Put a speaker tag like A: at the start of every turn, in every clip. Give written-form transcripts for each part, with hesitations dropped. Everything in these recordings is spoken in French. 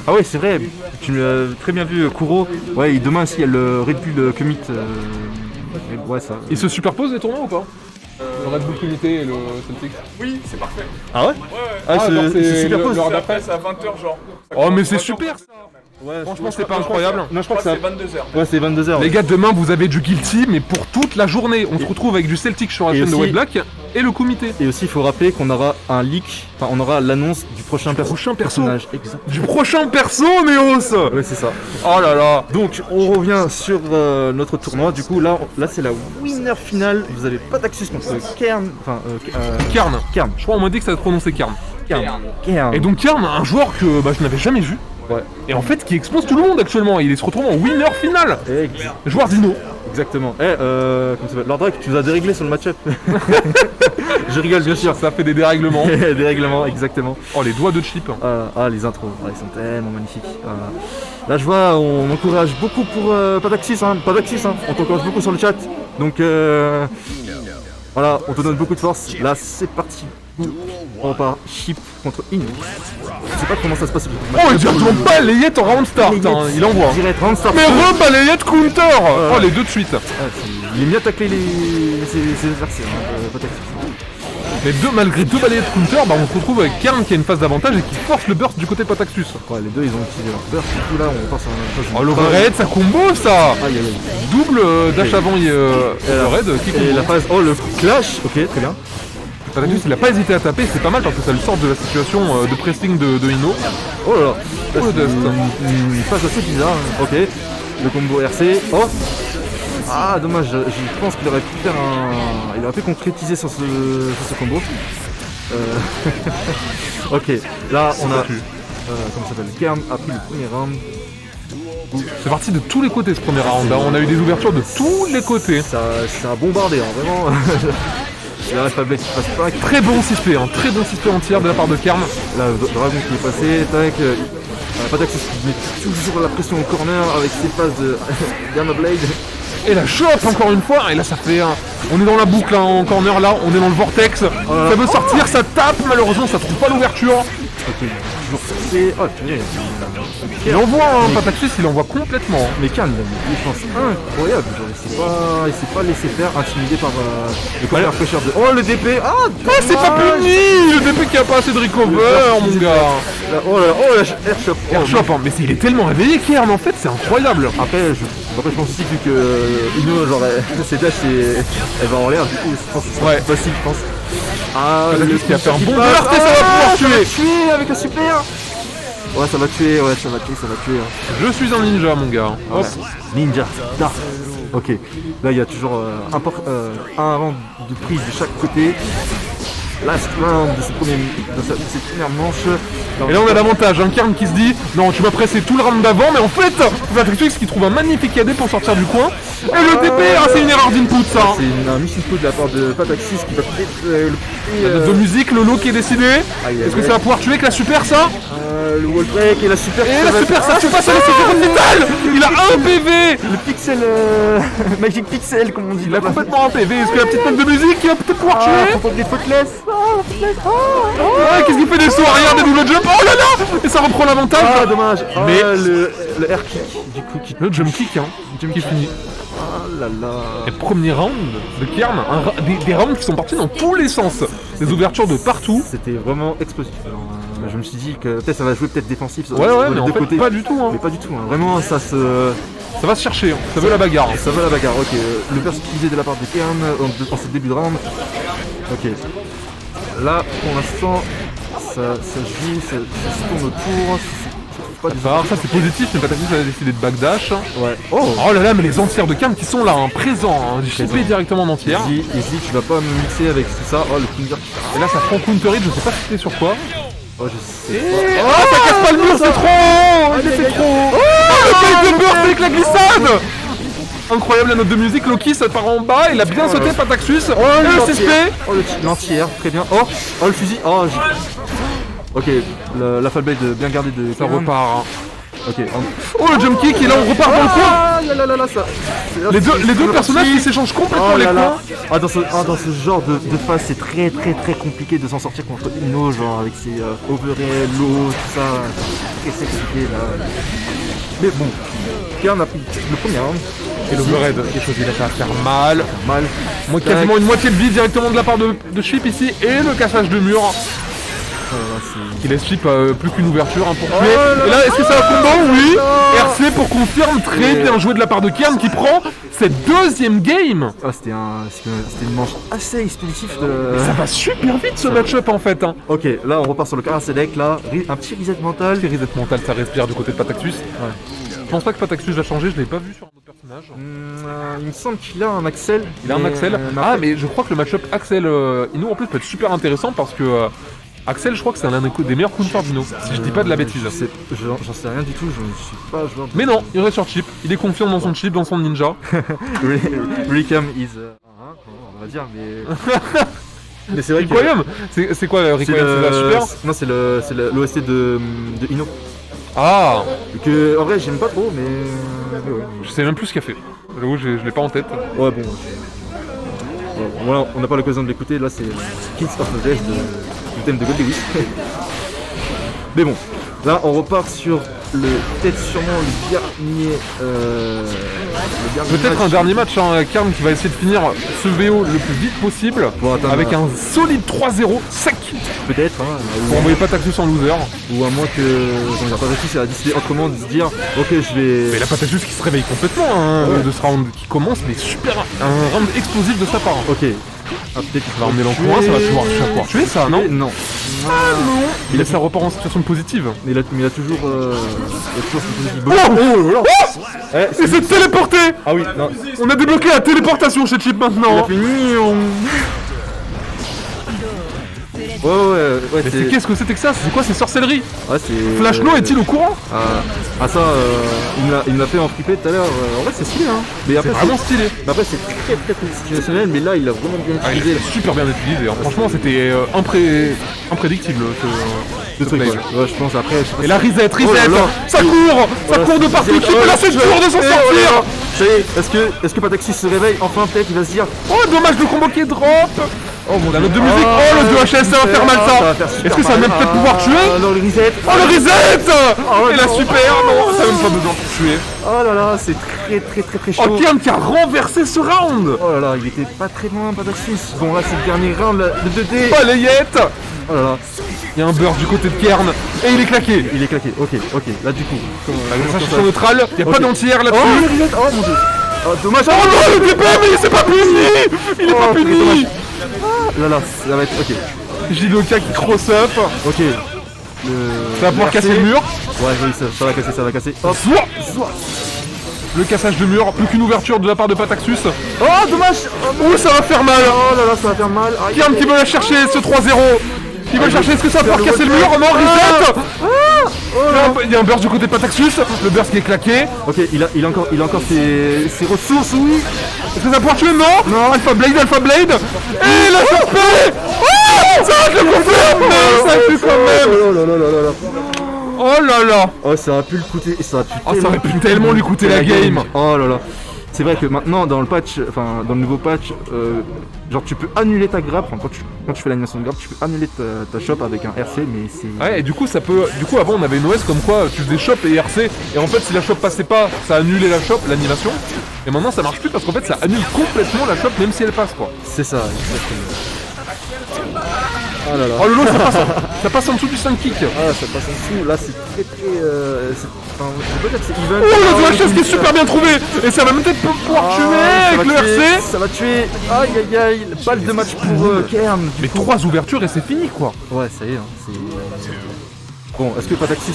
A: Ah ouais, c'est vrai, tu l'as très bien vu, Kuro. Ouais, et demain aussi, il y a le Red Bull Commit. Ouais, ça.
B: Ils se superposent les tournois ou pas? Le Red Bull Comité et le Celtics.
C: Oui, c'est parfait.
A: Ah ouais?
C: Ouais, ouais.
A: Ah,
B: genre,
A: ils se superposent.
B: l'heure
C: C'est
B: d'après.
C: après, c'est à 20h, genre. Ça
B: Oh,
C: commence
B: mais
C: à
B: c'est
C: 20h,
B: super ça!
A: Ouais,
B: Franchement, c'est pas incroyable.
A: Non,
C: Je crois que c'est 22h.
A: Ouais, c'est 22h.
B: Les gars, demain vous avez du Guilty, mais pour toute la journée. On se retrouve avec du Celtic sur la
A: Et
B: chaîne de
A: aussi-
B: White Black et le comité.
A: Et aussi, il faut rappeler qu'on aura un leak, enfin, on aura l'annonce du prochain personnage. Exact.
B: Du prochain perso, Neos!
A: Ouais, c'est ça.
B: Oh là là!
A: Donc, on revient sur notre tournoi. Du coup, là c'est la winner finale. Vous avez pas d'accès contre Kern. Enfin,
B: Karn.
A: Kern.
B: Je crois qu'on m'a dit que ça se prononçait Karn.
A: Kern.
B: Et donc Karn, un joueur que je n'avais jamais vu.
A: Ouais.
B: Et en fait, qui expose tout le monde actuellement. Il se retrouve en winner final. Joueur Dino.
A: Exactement. Comment ça s'appelle Lord Drake, tu nous as déréglé sur le match-up. Je rigole, bien sûr.
B: Ça fait des dérèglements.
A: Des règlements, exactement.
B: Oh, les doigts de chip.
A: Les intros, ils sont tellement magnifiques. Là, je vois, on encourage beaucoup pour Pataxis, hein. On t'encourage beaucoup sur le chat. Donc, voilà, on te donne beaucoup de force. Là, c'est parti. On repart chip contre In. Je sais pas comment ça se passe.
B: Oh, il est directement balayette en round start. Hein. Il envoie.
A: Direct, round start.
B: Mais re-balayette counter. Oh, les deux de suite.
A: Il est mieux tacler ses adversaires, Pataxis.
B: Mais malgré deux balayettes counter, on se retrouve avec Karn qui a une phase d'avantage et qui force le burst du côté Pataxus.
A: Ouais, les deux, ils ont utilisé leur burst. Du coup, là, on passe en phase.
B: Oh, l'overhead, ça combo ça.
A: Aïe, aïe, aïe.
B: Double dash avant et overhead qui combo.
A: Et la phase, le clash, ok, très bien.
B: Pataxus, il a pas hésité à taper, c'est pas mal parce que ça le sort de la situation de pressing de Ino.
A: Oh là là,
B: Oh, le dust.
A: une phase assez bizarre, ok. Le combo RC, oh. Ah dommage, je pense qu'il aurait pu faire un... Il aurait pu concrétiser sur ce combo. Ok, là on a... comment ça s'appelle Kern a pris le premier round.
B: C'est parti de tous les côtés ce premier round, hein. On a eu des ouvertures de tous les côtés.
A: Ça a bombardé, hein, vraiment. Il reste pas bête qui passe pas.
B: Très bon 6P, hein. Très bon 6P en tir de la part de Kern.
A: Là, le dragon qui est passé, tac. Pataxis qui met toujours la pression au corner avec ses phases de Gamma Blade.
B: Et la chope encore une fois, et là ça fait un... On est dans la boucle hein, en corner là, on est dans le vortex. Ça veut sortir, ça tape, malheureusement ça trouve pas l'ouverture.
A: Ok, toujours c'est... Oh purée.
B: Il envoie, hein, Pataxis il envoie complètement.
A: Mais Kern, il a une défense incroyable, genre il s'est pas laissé faire, intimidé par le corner pressure de... Oh le DP. Ah
B: c'est pas puni. Le DP qui a pas assez de recover mon gars.
A: Oh là là, oh la airshot.
B: Airshot, hein, mais il est tellement réveillé Kern en fait, c'est incroyable.
A: Après je pense aussi vu que Ino, genre ses dash elle va en l'air, du coup je pense que c'est facile, je pense. Ah,
B: Pataxis qui a fait un bon
A: passe.
B: burst et ça va pouvoir
A: Ça va
B: tuer.
A: tuer avec un super. Ouais ça va tuer, hein.
B: Je suis un ninja mon gars. Hop.
A: Ninja, da. Ok, là il y a toujours un round de prise de chaque côté. Last round de ces premières manches.
B: Et là on a l'avantage, un Kern qui se dit non tu m'as pressé tout le round d'avant mais en fait Pataxis qui trouve un magnifique AD pour sortir du coin. Et le DP, c'est une erreur d'input ça.
A: C'est un mission de la part de Pataxis qui va peut-être
B: De musique, le low qui est décidé. Est-ce que ça va pouvoir tuer avec la super ça?
A: Le wall break et la super.
B: Et la super ça tue pas, ça laisse une vitale. Il a un PV.
A: Le pixel Magic Pixel comme on dit.
B: Il a complètement un PV. Est-ce que la petite note de musique qui va peut-être pouvoir tuer?
A: Faut pas des faultless.
B: Ouais, qu'est-ce qu'il fait des sauts arrière, des double jump? Oh là là. Et ça reprend l'avantage.
A: Ah dommage.
B: Mais
A: le air kick du coup qui...
B: Le jump kick hein, qui finit.
A: Ah là là.
B: Et premier round de Kern, des rounds qui sont partis dans tous les sens. Des ouvertures de partout.
A: C'était vraiment explosif. Alors, je me suis dit que peut-être ça va jouer peut-être défensif.
B: Ouais, mais en fait, pas du tout. Hein.
A: Mais pas du tout. Hein. Vraiment, ça
B: va se chercher. Hein. Ça veut la bagarre.
A: Ça veut la bagarre. Ok. Le burst utilisé de la part de Kern en ce début de round. Ok. Là, pour l'instant, ça joue, ça se tourne autour.
B: Alors ça c'est positif, mais Pataxis a décidé de backdash.
A: Ouais.
B: Oh là là, mais les entières de Kern qui sont là, hein, présents, hein, chippés directement en entière.
A: Easy, tu vas pas me mixer avec tout ça. Oh le finger.
B: Et là ça prend counter hit, je sais pas si c'était sur quoi.
A: Oh je sais pas.
B: Oh ça casse pas le mur, c'est trop. Il est trop. Oh le fake de burst avec la glissade. Incroyable la note de musique, Loki ça part en bas, il a bien sauté Pataxus. Oh le CSP.
A: Oh l'anti-air, très bien. Oh le fusil. Oh ok, la fall blade bien gardée de
B: ça repart. Hein.
A: Ok.
B: Oh le jump kick et là on repart dans le coin.
A: Là, ça.
B: Les deux personnages qui s'échangent complètement les coins.
A: Ah dans ce genre de phase c'est très compliqué de s'en sortir contre Ino, genre avec ses overhead, low, tout ça. très compliqué là. Mais bon, Kern a pris le premier round.
B: Et l'overhead, quelque chose il a fait à faire mal.
A: Mal.
B: Moi, quasiment une moitié de vie directement de la part de Chip ici. Et le cassage de mur qui laisse Chip plus qu'une ouverture pour tuer. Et là, est-ce que c'est un combo? Oui. RC pour confirme, très bien joué de la part de Kern qui prend cette deuxième game.
A: Ah, c'était une manche assez expéditive de...
B: Ça va super vite ce match-up en fait. Hein.
A: Ok, là on repart sur le Karasedek, là, un petit reset mental.
B: Petit reset mental, ça respire du côté de Pataxus. Je pense pas que Pataxus va changer, je l'ai pas vu sur un autre personnage.
A: Il me semble qu'il a un Axel.
B: Il a un Axel. Ah, mais je crois que le match-up Axel Ino en plus peut être super intéressant parce que Axel, je crois que c'est l'un des meilleurs counters d'Ino, si je dis pas de la bêtise.
A: J'en sais rien du tout, je ne suis pas joueur.
B: Mais non, il reste sur Chip, il est confiant dans son chip, dans son ninja.
A: Recam is. On va dire, mais. Mais c'est vrai que.
B: Requiem. C'est quoi Requiem? C'est la super?
A: Non, c'est l'OST de Ino.
B: Ah.
A: Que en vrai j'aime pas trop, mais ouais.
B: Je sais même plus ce qu'il a fait. J'avoue, je l'ai pas en tête.
A: Ouais, bon. Voilà, on n'a pas l'occasion de l'écouter, là c'est Kids of the Death du thème de God Lewis. Mais bon, là on repart sur peut-être sûrement le dernier.
B: Peut-être un dernier match, hein, Karm qui va essayer de finir ce VO le plus vite possible avec un solide 3-0 sec.
A: Peut-être, hein.
B: Pour envoyer Pataxus en loser.
A: Ou à moins que Pataxus a décidé autrement de se dire ok je vais.
B: Mais la Pataxus qui se réveille complètement hein, de ce round qui commence, mais super, un round explosif de sa part.
A: Ok. Ah, peut-être qu'il
B: va emmener l'encourant, ça va pouvoir tuer ça, non?
A: Non.
B: Ah non. Il laisse la repart en situation positive.
A: Mais il a toujours cette positive.
B: Oh, il s'est téléporté.
A: Ah oui, non.
B: On a débloqué la téléportation chez Chip maintenant.
A: Il a fait ouais,
B: mais qu'est-ce que c'était que ça? C'est quoi ces sorcelleries?
A: Ah, c'est...
B: Flashno est-il au courant?
A: Ça, il me l'a fait en flipper tout à l'heure. En vrai, c'est stylé, hein. Mais après,
B: c'est vraiment stylé.
A: Mais après, c'est très situationnel, mais là, il a vraiment bien utilisé.
B: Il a super bien utilisé. Hein. Franchement, c'était imprédictible ce
A: truc. Ouais, je pense après.
B: Et la reset, ça court de partout. Qui peut la c'est dur de s'en sortir.
A: Ça y est, est-ce que Pataxis se réveille? Enfin, peut-être, il va se dire.
B: Oh, dommage le combo qui drop. Oh mon dieu, la note de musique, oh le 2HS, ça va faire mal ça. Est-ce que ça va même peut-être pouvoir tuer?
A: Non, le reset.
B: Oh le reset. Et la super, non, ça n'a même pas besoin pour tuer.
A: Oh là là, c'est très chaud.
B: Oh, Kern qui a renversé ce round.
A: Oh là là, il était pas très loin, Pataxis. Bon là, c'est le dernier round, le 2D.
B: Oh les yettes.
A: Oh là là.
B: Il y a un burst du côté de Kern et il est claqué.
A: Il est claqué, ok. Là du coup.
B: La station neutrale, il n'y a pas d'entière là-dessus.
A: Oh le reset, oh mon dieu. Oh dommage.
B: Oh non, le DP, mais il s'est pas puni. Il est pas puni.
A: Là, ça va être ok.
B: Jidoka qui cross up.
A: Ok.
B: Ça va pouvoir casser le mur.
A: Ouais, oui, ça va casser. Hop.
B: Le cassage de mur, plus qu'une ouverture de la part de Pataxus.
A: Oh, dommage.
B: Oh, ça va faire mal.
A: Oh là là, ça va faire mal.
B: Kern qui veut la chercher, ce 3-0. Il veut chercher, est-ce que ça va pouvoir casser le mur? Oh non, reset. Il y a un burst du côté de Pataxus, le burst qui est claqué.
A: Ok, il a encore ses ressources, oui.
B: Est-ce que ça va pouvoir tuer? Non. Alpha Blade. Et la surprise. Oh, ça va le confirme, mais ça tue quand même. Oh là là.
A: Oh, ça a pu le coûter. Ça aurait pu
B: tellement lui coûter la game.
A: Oh là là. C'est vrai que maintenant dans le patch, enfin dans le nouveau patch, genre tu peux annuler ta grappe, enfin, quand tu fais l'animation de grappe, tu peux annuler ta shop avec un RC, mais c'est...
B: Ouais, et du coup avant on avait une OS comme quoi tu faisais shop et RC, et en fait si la shop passait pas, ça annulait la shop, l'animation, et maintenant ça marche plus parce qu'en fait ça annule complètement la shop même si elle passe quoi.
A: C'est ça, exactement. Oh là là.
B: Oh le lot ça passe en dessous du 5 kick.
A: Ah ça passe en dessous, là c'est très... Enfin, je peux dire que c'est even.
B: Oh le 2HS qui est super bien trouvé. Et ça va peut-être pouvoir tuer avec le RC.
A: Ça va tuer. Aïe, balle de match pour Kern.
B: Mais 3 ouvertures et c'est fini quoi.
A: Ouais ça y est, c'est... Bon, est-ce que Pataxis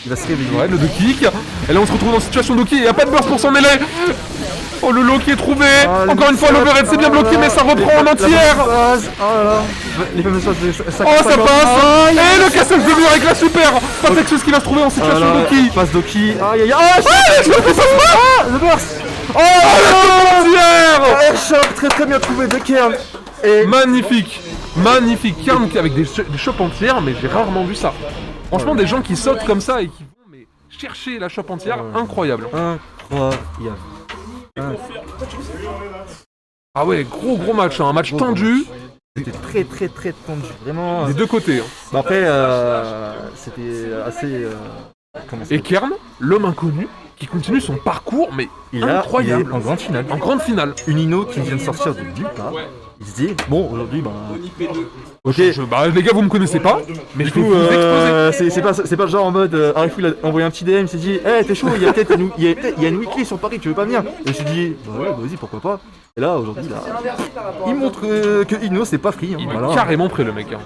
A: il va se réveiller?
B: Ouais, le 2 kick. Et là on se retrouve dans une situation d'Oki, il n'y a pas de burst pour s'en mêler. Oh le lot qui est trouvé. Encore une fois l'overhead c'est bien bloqué mais ça reprend en entière.
A: Oh là là. Les fameuses choses de...
B: Oh ça passe. Et le cassage de mur avec la super. Pataxus qui va se trouver en situation d'Oki.
A: Face d'Oki. Aïe.
B: Le burst. Oh la entière.
A: Shop très bien trouvé de Kern.
B: Magnifique. Kern avec des shops entières, mais j'ai rarement vu ça. Franchement des gens qui sautent comme ça et qui vont chercher la shop entière, incroyable. Ah ouais, gros match, un match tendu.
A: C'était très très très tendu, vraiment.
B: Des deux côtés. Hein.
A: Bah après, c'était assez. Comment ça
B: Et Kern, l'homme inconnu, qui continue son parcours, mais
A: il est
B: incroyable.
A: en grande finale.
B: En grande finale.
A: Une Ino qui vient de sortir de nulle part. Il se dit, bon, aujourd'hui, bah. Ok.
B: Bah les gars, vous me connaissez pas, mais
A: Du
B: je vais
A: coup,
B: vous exposer.
A: c'est pas le genre en mode Arifou il a envoyé un petit DM, il s'est dit t'es chaud, il y a peut-être une weekly sur Paris, tu veux pas venir? Et je me suis dit bah ouais, vas-y, pourquoi pas. Et là aujourd'hui là, il montre que Ino c'est pas free. Hein,
B: Il
A: voilà.
B: est carrément prêt le mec. Hein.